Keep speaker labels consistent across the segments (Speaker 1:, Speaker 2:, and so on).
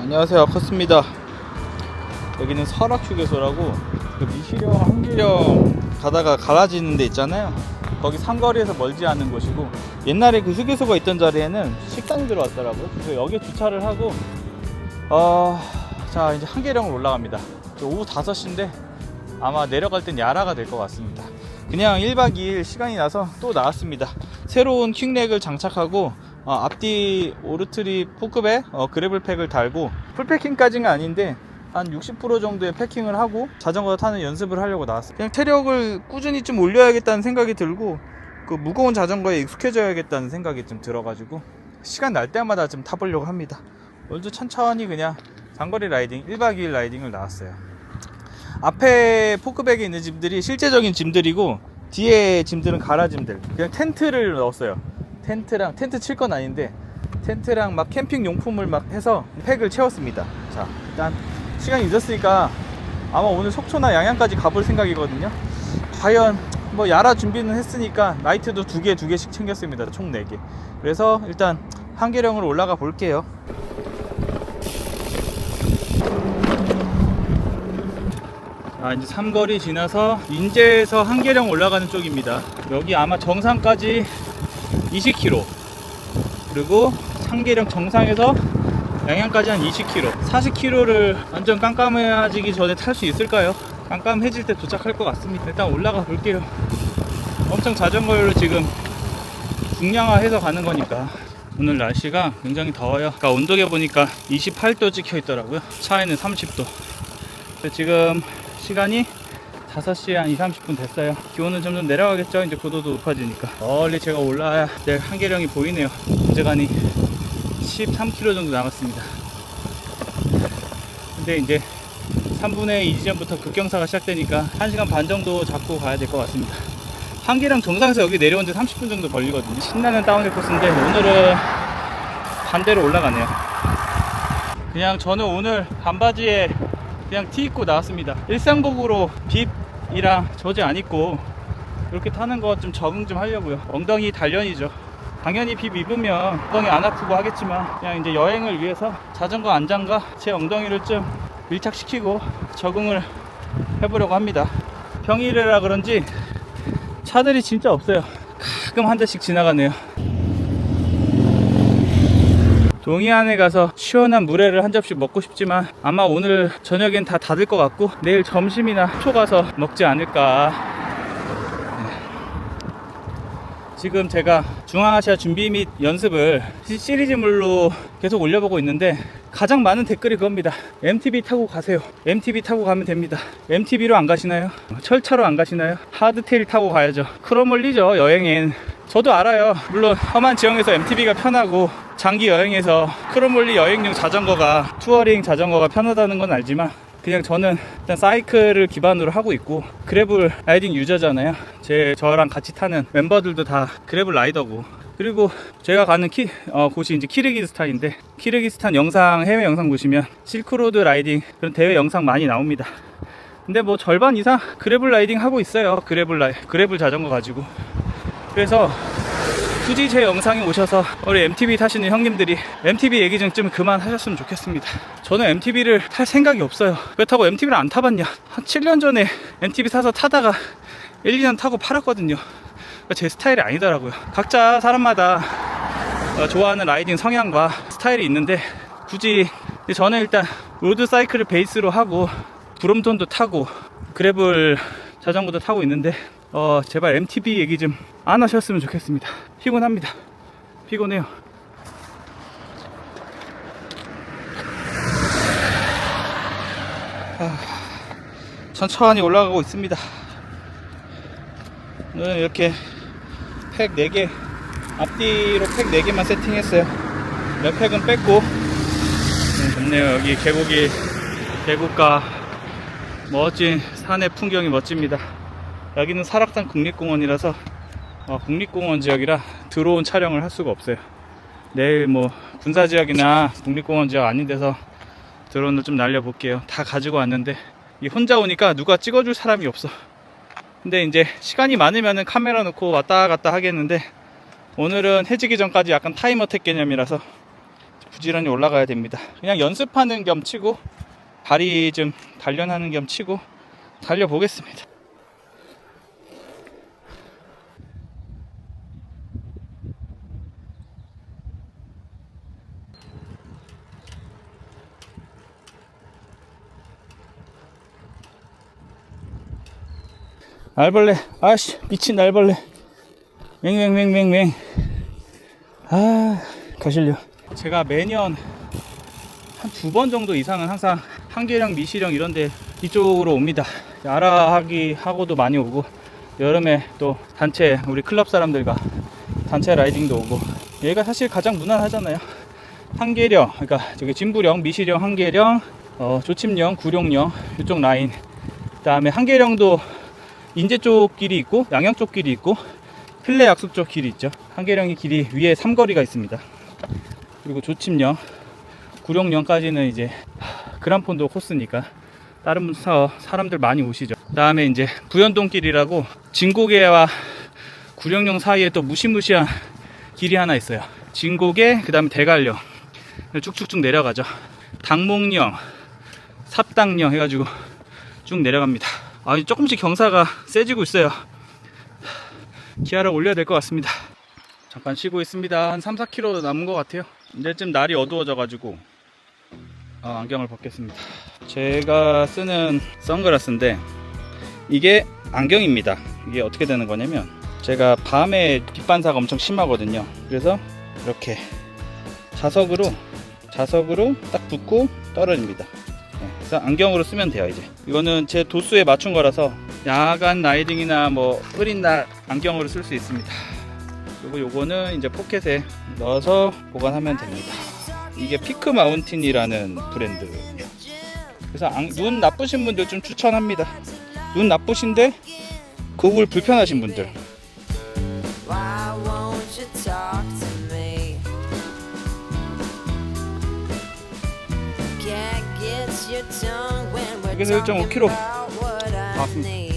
Speaker 1: 안녕하세요, 커스입니다. 여기는 설악휴게소라고 그 미시령, 한길령 가다가 갈라지는 데 있잖아요. 거기 삼거리에서 멀지 않은 곳이고, 옛날에 그 휴게소가 있던 자리에는 식당이 들어왔더라고요. 그래서 여기에 주차를 하고 자, 이제 한길령을 올라갑니다. 오후 5시인데 아마 내려갈 땐 야라가 될 것 같습니다. 그냥 1박 2일 시간이 나서 또 나왔습니다. 새로운 퀵렉을 장착하고 앞뒤 오르트리 포크백 그래블팩을 달고, 풀패킹까지는 아닌데 한 60% 정도의 패킹을 하고 자전거 타는 연습을 하려고 나왔어요. 그냥 체력을 꾸준히 좀 올려야겠다는 생각이 들고, 그 무거운 자전거에 익숙해져야겠다는 생각이 좀 들어가지고 시간 날 때마다 좀 타보려고 합니다. 오늘도 천천히 그냥 장거리 라이딩, 1박 2일 라이딩을 나왔어요. 앞에 포크백에 있는 짐들이 실제적인 짐들이고, 뒤에 짐들은 가라 짐들. 그냥 텐트를 넣었어요. 텐트 칠 건 아닌데 텐트랑 막 캠핑 용품을 막 해서 팩을 채웠습니다. 자, 일단 시간이 늦었으니까 아마 오늘 속초나 양양까지 가볼 생각이거든요. 과연 뭐 야라 준비는 했으니까 나이트도 두 개씩 챙겼습니다. 총 4개. 그래서 일단 한계령으로 올라가 볼게요. 이제 삼거리 지나서 인제에서 한계령 올라가는 쪽입니다. 여기 아마 정상까지 20km, 그리고 한계령 정상에서 양양까지 한 20km, 40km를 완전 깜깜해지기 전에 탈 수 있을까요? 깜깜해질 때 도착할 것 같습니다. 일단 올라가 볼게요. 엄청 자전거로 지금 중량화해서 가는 거니까. 오늘 날씨가 굉장히 더워요. 아까 온도계 보니까 28도 찍혀 있더라고요. 차에는 30도. 지금 시간이 5시 한 2, 30분 됐어요. 기온은 점점 내려가겠죠. 이제 고도도 높아지니까. 멀리 제가 올라와야 내 한계령이 보이네요. 문제간이 13km 정도 남았습니다. 근데 이제 3분의 2 지점부터 급경사가 시작되니까 1시간 반 정도 잡고 가야 될 것 같습니다. 한계령 정상에서 여기 내려온 지 30분 정도 걸리거든요. 신나는 다운힐 코스인데 오늘은 반대로 올라가네요. 그냥 저는 오늘 반바지에 그냥 티 입고 나왔습니다. 일상복으로 빕이랑 저지 안 입고 이렇게 타는 거 좀 적응 좀 하려고요. 엉덩이 단련이죠. 당연히 빕 입으면 엉덩이 안 아프고 하겠지만, 그냥 이제 여행을 위해서 자전거 안장과 제 엉덩이를 좀 밀착시키고 적응을 해보려고 합니다. 평일이라 그런지 차들이 진짜 없어요. 가끔 한 대씩 지나가네요. 동해안에 가서 시원한 물회를 한 접시 먹고 싶지만 아마 오늘 저녁엔 다 닫을 것 같고, 내일 점심이나 초 가서 먹지 않을까. 지금 제가 중앙아시아 준비 및 연습을 시리즈물로 계속 올려보고 있는데, 가장 많은 댓글이 그겁니다. MTB 타고 가세요. MTB 타고 가면 됩니다. MTB로 안 가시나요? 철차로 안 가시나요? 하드테일 타고 가야죠. 크로멀리죠, 여행엔. 저도 알아요. 물론 험한 지형에서 MTB가 편하고 장기 여행에서 크로몰리 여행용 자전거가, 투어링 자전거가 편하다는 건 알지만, 그냥 저는 일단 사이클을 기반으로 하고 있고 그래블 라이딩 유저잖아요. 저랑 같이 타는 멤버들도 다 그래블 라이더고, 그리고 제가 가는 곳이 이제 키르기스탄인데, 키르기스탄 영상, 해외 영상 보시면 실크로드 라이딩 그런 대회 영상 많이 나옵니다. 근데 뭐 절반 이상 그래블 라이딩 하고 있어요. 그래블 자전거 가지고. 그래서 굳이 제 영상에 오셔서 우리 MTB 타시는 형님들이 MTB 얘기 좀 그만 하셨으면 좋겠습니다. 저는 MTB를 탈 생각이 없어요. 그렇다고 MTB를 안 타봤냐? 한 7년 전에 MTB 사서 타다가 1, 2년 타고 팔았거든요. 제 스타일이 아니더라고요. 각자 사람마다 좋아하는 라이딩 성향과 스타일이 있는데, 굳이 저는 일단 로드 사이클을 베이스로 하고 브롬톤도 타고 그래블 자전거도 타고 있는데, 제발 MTB 얘기 좀 안 하셨으면 좋겠습니다. 피곤합니다. 피곤해요. 천천히 올라가고 있습니다. 오늘은 이렇게 팩 4개, 앞뒤로 팩 4개만 세팅했어요. 옆팩은 뺐고. 좋네요. 여기 계곡과 멋진 산의 풍경이 멋집니다. 여기는 설악산 국립공원이라서 국립공원 지역이라 드론 촬영을 할 수가 없어요. 내일 뭐 군사지역이나 국립공원 지역 아닌 데서 드론을 좀 날려볼게요. 다 가지고 왔는데 혼자 오니까 누가 찍어줄 사람이 없어. 근데 이제 시간이 많으면은 카메라 놓고 왔다 갔다 하겠는데, 오늘은 해지기 전까지 약간 타임어택 개념이라서 부지런히 올라가야 됩니다. 그냥 연습하는 겸 치고 다리 좀 단련하는 겸 치고 달려보겠습니다. 날벌레, 아씨 미친 날벌레, 맹맹맹맹맹. 아 거실려. 제가 매년 한 2번 정도 이상은 항상 한계령, 미시령 이런데 이쪽으로 옵니다. 아라하기 하고도 많이 오고, 여름에 또 단체 우리 클럽 사람들과 단체 라이딩도 오고. 얘가 사실 가장 무난하잖아요. 한계령, 그러니까 저기 진부령, 미시령, 한계령, 조침령, 구룡령 이쪽 라인. 그 다음에 한계령도 인제 쪽 길이 있고 양양 쪽 길이 있고 필레 약수 쪽 길이 있죠. 한계령이 길이 위에 3거리가 있습니다. 그리고 조침령, 구룡령까지는 이제 그란폰도 코스니까 다른 사람들 많이 오시죠. 그 다음에 이제 부연동길이라고 진고개와 구룡령 사이에 또 무시무시한 길이 하나 있어요. 진고개, 그 다음에 대관령 쭉쭉쭉 내려가죠. 당목령, 삽당령 해가지고 쭉 내려갑니다. 조금씩 경사가 세지고 있어요. 기아를 올려야 될 것 같습니다. 잠깐 쉬고 있습니다. 한 3-4km 남은 것 같아요. 이제쯤 날이 어두워져 가지고 안경을 벗겠습니다. 제가 쓰는 선글라스인데 이게 안경입니다. 이게 어떻게 되는 거냐면, 제가 밤에 빛 반사가 엄청 심하거든요. 그래서 이렇게 자석으로 딱 붙고 떨어집니다. 그래서 안경으로 쓰면 돼요. 이제 이거는 제 도수에 맞춘 거라서 야간 라이딩이나 뭐 흐린 날 안경으로 쓸 수 있습니다. 그리고 요거는 이제 포켓에 넣어서 보관하면 됩니다. 이게 피크 마운틴이라는 브랜드예요. 그래서 눈 나쁘신 분들 좀 추천합니다. 눈 나쁘신데 거울 불편하신 분들. 여기서 1.5km 나왔습니다.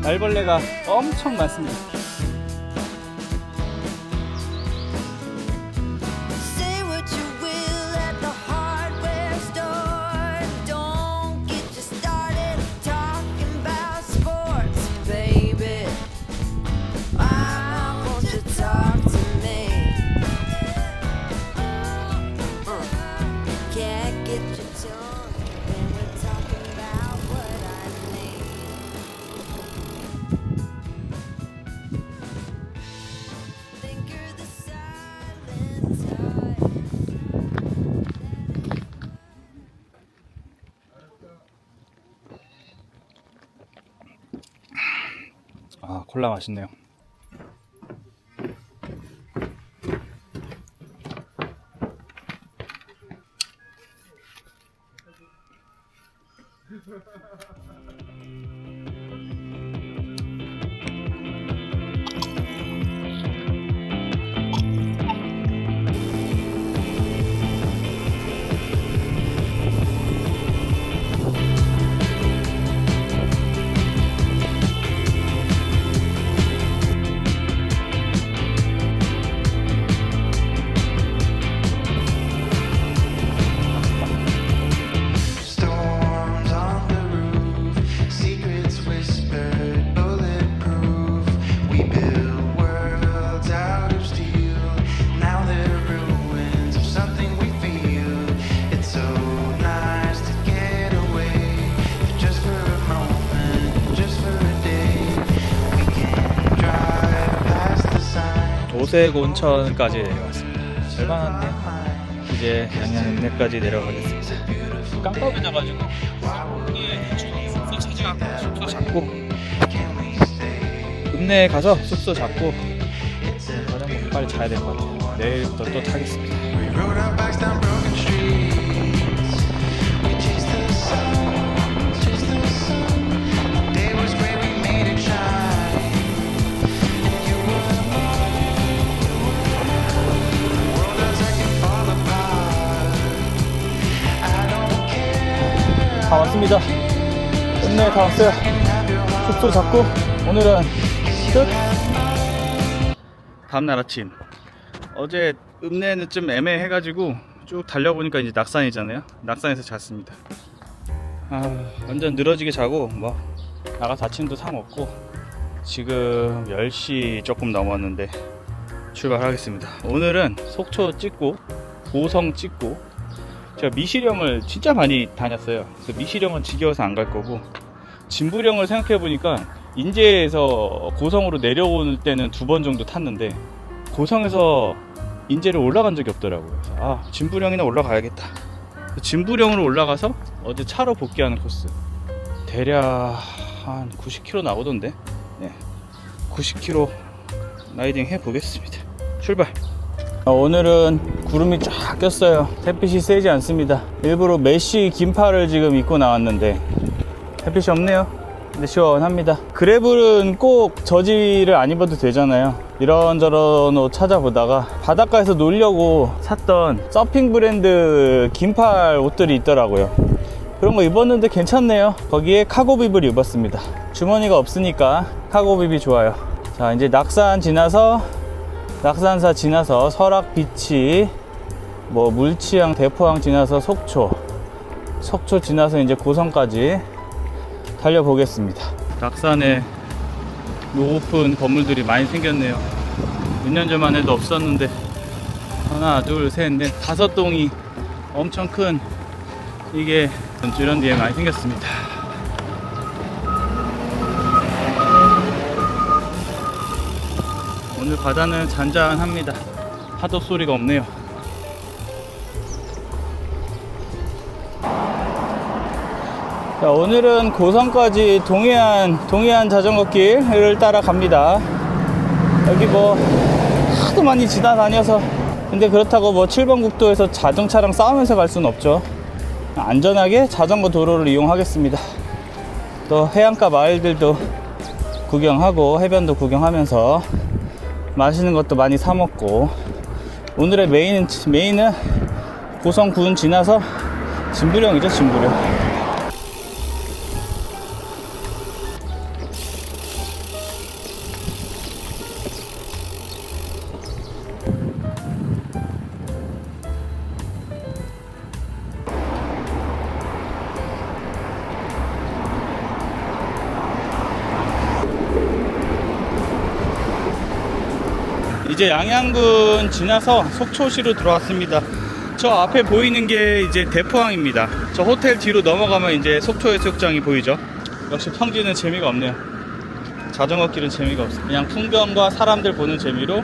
Speaker 1: 날벌레가 엄청 많습니다. 콜라 맛있네요. 도색 온천까지 내려왔습니다. 절반한데 이제 양양읍내까지 내려가겠습니다. 깜빡해져가지고 숙소 잡고 읍내에 가서 숙소 잡고 빨리 자야 될 것 같아요. 내일부터 또 타겠습니다. 다 왔습니다. 끝내 다 왔어요. 숙소 잡고 오늘은 끝. 다음날 아침, 어제 읍내는 좀 애매해가지고 쭉 달려보니까 이제 낙산이잖아요. 낙산에서 잤습니다. 완전 늘어지게 자고 뭐 나가서 아침도 사 먹고 지금 10시 조금 넘었는데 출발하겠습니다. 오늘은 속초 찍고 고성 찍고, 제가 미시령을 진짜 많이 다녔어요. 그래서 미시령은 지겨워서 안 갈 거고, 진부령을 생각해보니까 인제에서 고성으로 내려올 때는 2번 정도 탔는데 고성에서 인제를 올라간 적이 없더라고요. 그래서 진부령이나 올라가야겠다. 진부령으로 올라가서 어제 차로 복귀하는 코스. 대략 한 90km 나오던데, 네, 90km 라이딩 해보겠습니다. 출발! 오늘은 구름이 쫙 꼈어요. 햇빛이 세지 않습니다. 일부러 메쉬 긴팔을 지금 입고 나왔는데 햇빛이 없네요. 근데 시원합니다. 그래블은 꼭 저지를 안 입어도 되잖아요. 이런저런 옷 찾아보다가 바닷가에서 놀려고 샀던 서핑 브랜드 긴팔 옷들이 있더라고요. 그런 거 입었는데 괜찮네요. 거기에 카고빕을 입었습니다. 주머니가 없으니까 카고빕이 좋아요. 자, 이제 낙산사 지나서 설악비치, 뭐 물치항, 대포항 지나서 속초 지나서 이제 고성까지 달려보겠습니다. 낙산에 높은 건물들이 많이 생겼네요. 몇 년 전만 해도 없었는데 하나, 둘, 셋, 넷, 5동이 엄청 큰 이게 이런 데에 많이 생겼습니다. 오늘 바다는 잔잔합니다. 파도 소리가 없네요. 자, 오늘은 고성까지 동해안 자전거 길을 따라 갑니다. 여기 뭐 하도 많이 지나다녀서, 근데 그렇다고 뭐 7번 국도에서 자동차랑 싸우면서 갈 수는 없죠. 안전하게 자전거 도로를 이용하겠습니다. 또 해안가 마을들도 구경하고 해변도 구경하면서 맛있는 것도 많이 사 먹고, 오늘의 메인은 고성군 지나서 진부령이죠. 진부령. 이제 양양군 지나서 속초시로 들어왔습니다. 저 앞에 보이는 게 이제 대포항입니다. 저 호텔 뒤로 넘어가면 이제 속초해수욕장이 보이죠. 역시 평지는 재미가 없네요. 자전거 길은 재미가 없어요. 그냥 풍경과 사람들 보는 재미로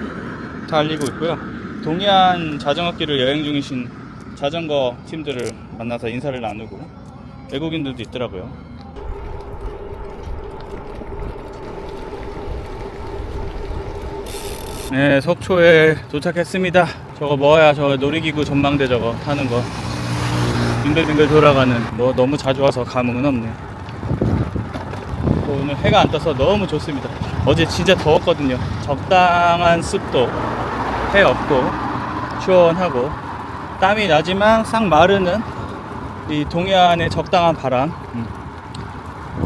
Speaker 1: 달리고 있고요. 동해안 자전거 길을 여행 중이신 자전거 팀들을 만나서 인사를 나누고, 외국인들도 있더라고요. 네, 속초에 도착했습니다. 저거 뭐야, 저 놀이기구 전망대 저거 타는 거 빙글빙글 돌아가는, 뭐 너무 자주 와서 감흥은 없네. 오늘 해가 안 떠서 너무 좋습니다. 어제 진짜 더웠거든요. 적당한 습도, 해 없고 시원하고 땀이 나지만 싹 마르는 이 동해안의 적당한 바람.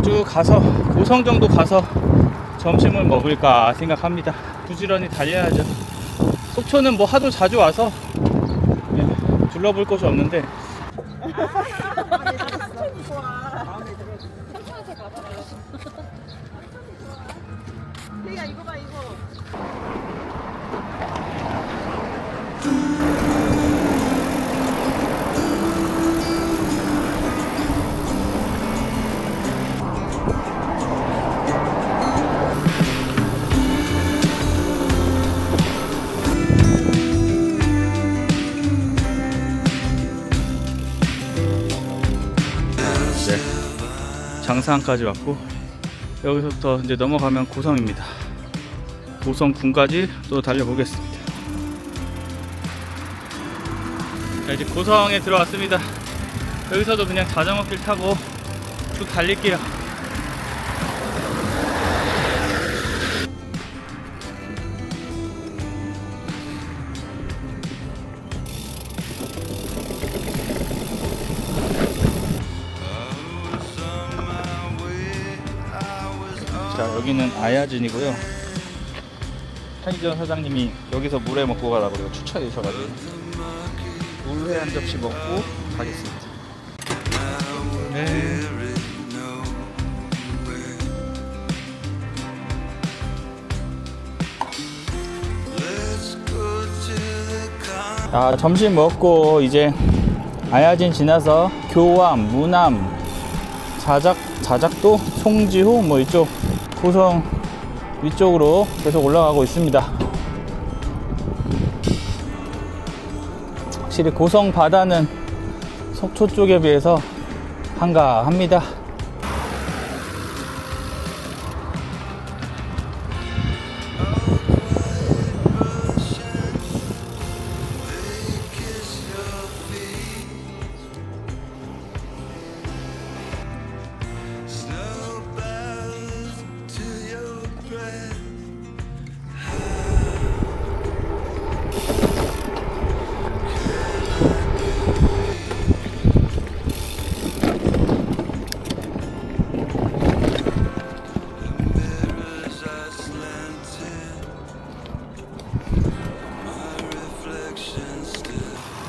Speaker 1: 쭉 가서 고성 정도 가서 점심을 먹을까 생각합니다. 부지런히 달려야죠. 속초는 뭐 하도 자주 와서 둘러볼 곳이 없는데.
Speaker 2: 이거 봐, 이거.
Speaker 1: 장사항까지 왔고, 여기서부터 이제 넘어가면 고성입니다. 고성군까지 또 달려보겠습니다. 자, 이제 고성에 들어왔습니다. 여기서도 그냥 자전거길 타고 쭉 달릴게요. 자, 여기는 아야진이고요. 편의점 사장님이 여기서 물회 먹고 가라고 그래서 추천해 주셔가지고 물회 한 접시 먹고 가겠습니다. 네. 점심 먹고 이제 아야진 지나서 교암, 무남, 자작도, 송지호 뭐 이쪽 고성 위쪽으로 계속 올라가고 있습니다. 확실히 고성 바다는 속초 쪽에 비해서 한가합니다.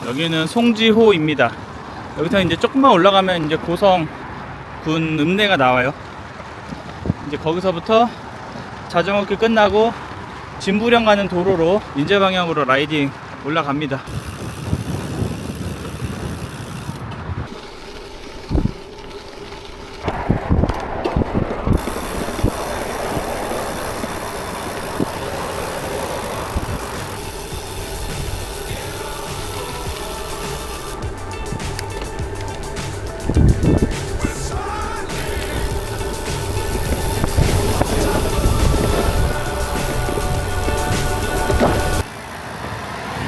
Speaker 1: 여기는 송지호입니다. 여기서 이제 조금만 올라가면 이제 고성군 읍내가 나와요. 이제 거기서부터 자전거길 끝나고 진부령 가는 도로로 인제 방향으로 라이딩 올라갑니다.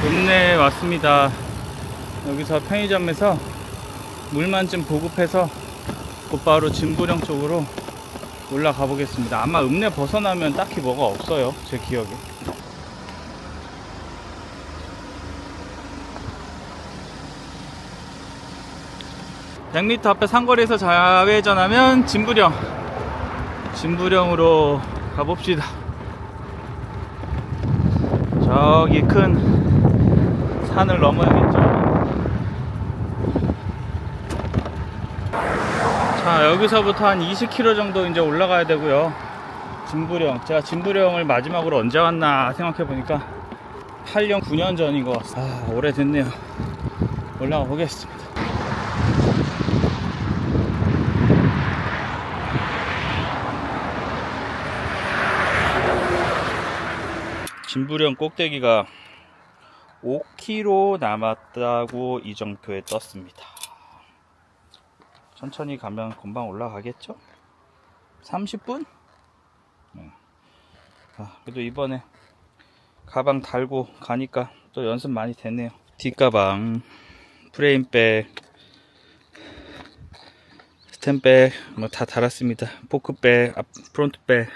Speaker 1: 읍내에 왔습니다. 여기서 편의점에서 물만 좀 보급해서 곧바로 진부령 쪽으로 올라가 보겠습니다. 아마 읍내 벗어나면 딱히 뭐가 없어요, 제 기억에. (100m) 앞에 상거리에서 좌회전하면 진부령으로 가봅시다. 저기 큰 산을 넘어야겠죠. 자, 여기서부터 한 20km 정도 이제 올라가야 되고요. 진부령, 제가 진부령을 마지막으로 언제 왔나 생각해 보니까 8년 9년 전인 것 같습니다. 오래됐네요. 올라가 보겠습니다. 진부령 꼭대기가 5km 남았다고 이정표에 떴습니다. 천천히 가면 금방 올라가겠죠? 30분? 네. 그래도 이번에 가방 달고 가니까 또 연습 많이 됐네요. 뒷가방, 프레임백, 스탠백 뭐 다 달았습니다. 포크백, 프론트백,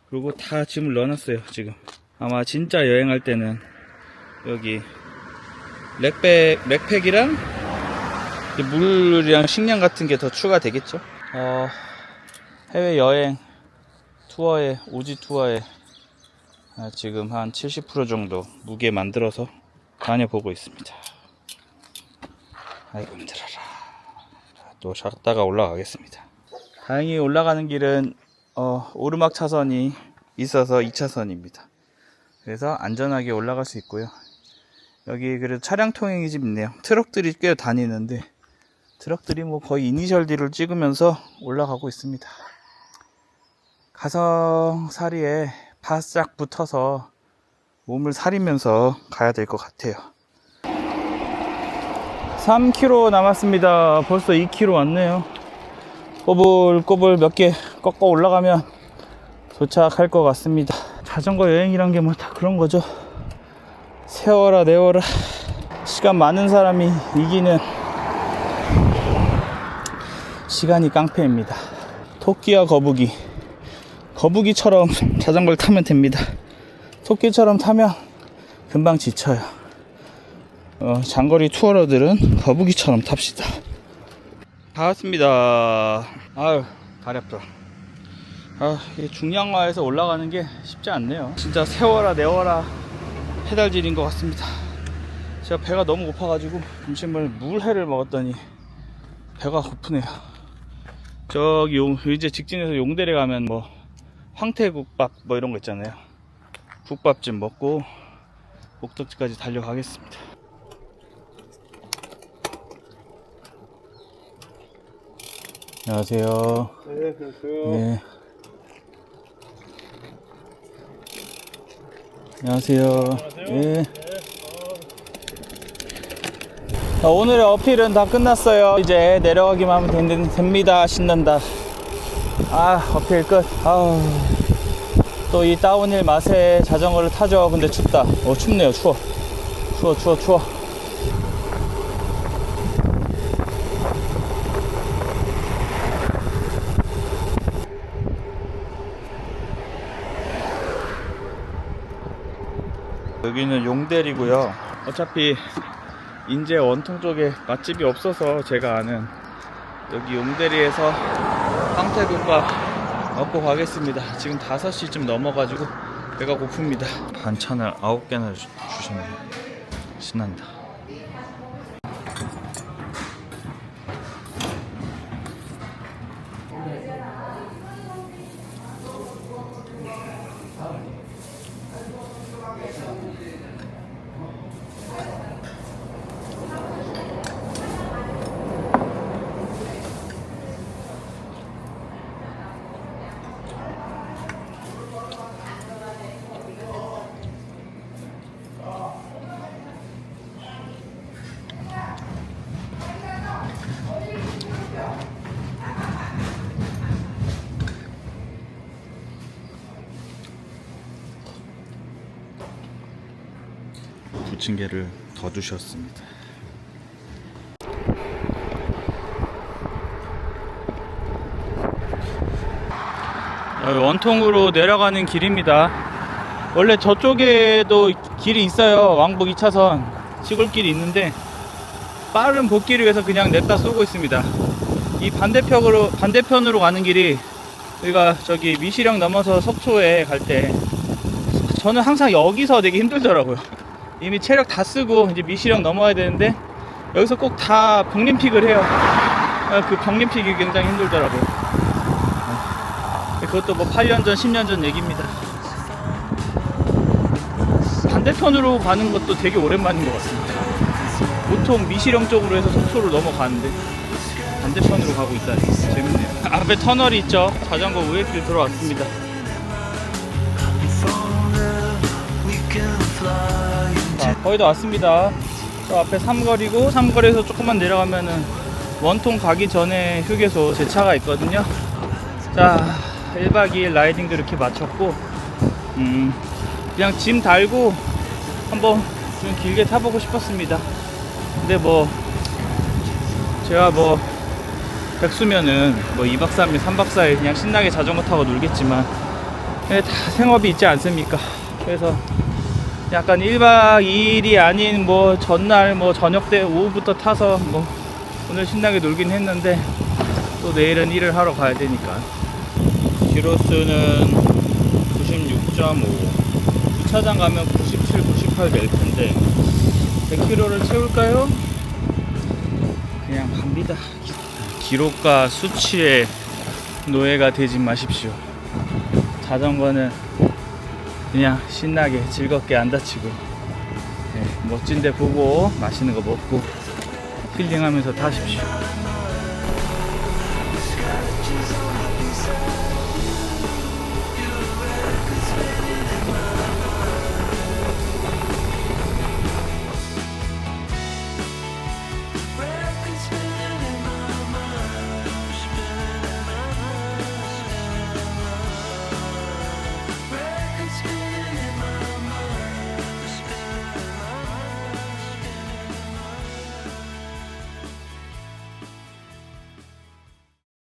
Speaker 1: 그리고 다 짐을 넣어놨어요. 지금 아마 진짜 여행할 때는 여기 렉팩이랑 물이랑 식량 같은 게 더 추가되겠죠. 해외여행 투어에, 오지 투어에 지금 한 70% 정도 무게 만들어서 다녀보고 있습니다. 아이고 힘들어라. 또 쉬었다가 올라가겠습니다. 다행히 올라가는 길은 오르막 차선이 있어서 2차선입니다. 그래서 안전하게 올라갈 수 있고요. 여기 그래도 차량 통행이 좀 있네요. 트럭들이 꽤 다니는데 트럭들이 뭐 거의 이니셜 D를 찍으면서 올라가고 있습니다. 가성사리에 바싹 붙어서 몸을 사리면서 가야 될 것 같아요. 3km 남았습니다. 벌써 2km 왔네요. 꼬불꼬불 몇 개 꺾어 올라가면 도착할 것 같습니다. 자전거 여행이란 게 뭐 다 그런 거죠. 세워라 내워라. 시간 많은 사람이 이기는 시간이 깡패입니다. 토끼와 거북이처럼 자전거를 타면 됩니다. 토끼처럼 타면 금방 지쳐요. 장거리 투어러들은 거북이처럼 탑시다. 다 왔습니다. 아유 다리 아프다. 이게 중량화에서 올라가는 게 쉽지 않네요. 진짜 세워라 내워라 페달질인 것 같습니다. 제가 배가 너무 고파가지고 점심을 물회를 먹었더니 배가 고프네요. 저기 이제 직진해서 용대에 가면 뭐 황태국밥 뭐 이런 거 있잖아요. 국밥집 먹고 목적지까지 달려가겠습니다. 안녕하세요.
Speaker 2: 네, 그렇고요.
Speaker 1: 네. 안녕하세요. 예. 자, 오늘의 어필은 다 끝났어요. 이제 내려가기만 하면 됩니다. 신난다. 어필 끝. 또 이 다운힐 맛에 자전거를 타죠. 근데 춥다. 춥네요. 추워. 여기는 용대리고요. 어차피 인제 원통 쪽에 맛집이 없어서 제가 아는 여기 용대리에서 황태국밥 먹고 가겠습니다. 지금 5시쯤 넘어가지고 배가 고픕니다. 반찬을 9개나 주셨네요. 신난다. 부침개를 더 주셨습니다. 원통으로 내려가는 길입니다. 원래 저쪽에도 길이 있어요. 왕복 2차선 시골길이 있는데 빠른 복귀를 위해서 그냥 냅다 쏘고 있습니다. 이 반대편으로 가는 길이 우리가 저기 미시령 넘어서 속초에 갈 때 저는 항상 여기서 되게 힘들더라고요. 이미 체력 다 쓰고 이제 미시령 넘어야 되는데 여기서 꼭 다 벽림픽을 해요. 그 벽림픽이 굉장히 힘들더라고요. 그것도 뭐 8년 전 10년 전 얘기입니다. 반대편으로 가는 것도 되게 오랜만인 것 같습니다. 보통 미시령 쪽으로 해서 속초로 넘어가는데 반대편으로 가고 있다니 재밌네요. 앞에 터널이 있죠. 자전거 우회길 들어왔습니다. 자, 거의 다 왔습니다. 저 앞에 삼거리고 삼거리에서 조금만 내려가면은 원통 가기 전에 휴게소 제 차가 있거든요. 자, 1박 2일 라이딩도 이렇게 마쳤고 그냥 짐 달고 한번 좀 길게 타보고 싶었습니다. 근데 뭐 제가 뭐 백수면은 뭐 2박 3일 3박 4일 그냥 신나게 자전거 타고 놀겠지만 다 생업이 있지 않습니까? 그래서 약간 1박 2일이 아닌 뭐 전날 뭐 저녁 때 오후부터 타서 뭐 오늘 신나게 놀긴 했는데 또 내일은 일을 하러 가야 되니까. 기로수는 96.5 주차장 가면 97, 98 될 텐데 100km를 채울까요? 그냥 갑니다. 기록과 수치의 노예가 되지 마십시오. 자전거는 그냥 신나게 즐겁게 안 다치고 멋진 데 보고 맛있는 거 먹고 힐링하면서 타십시오.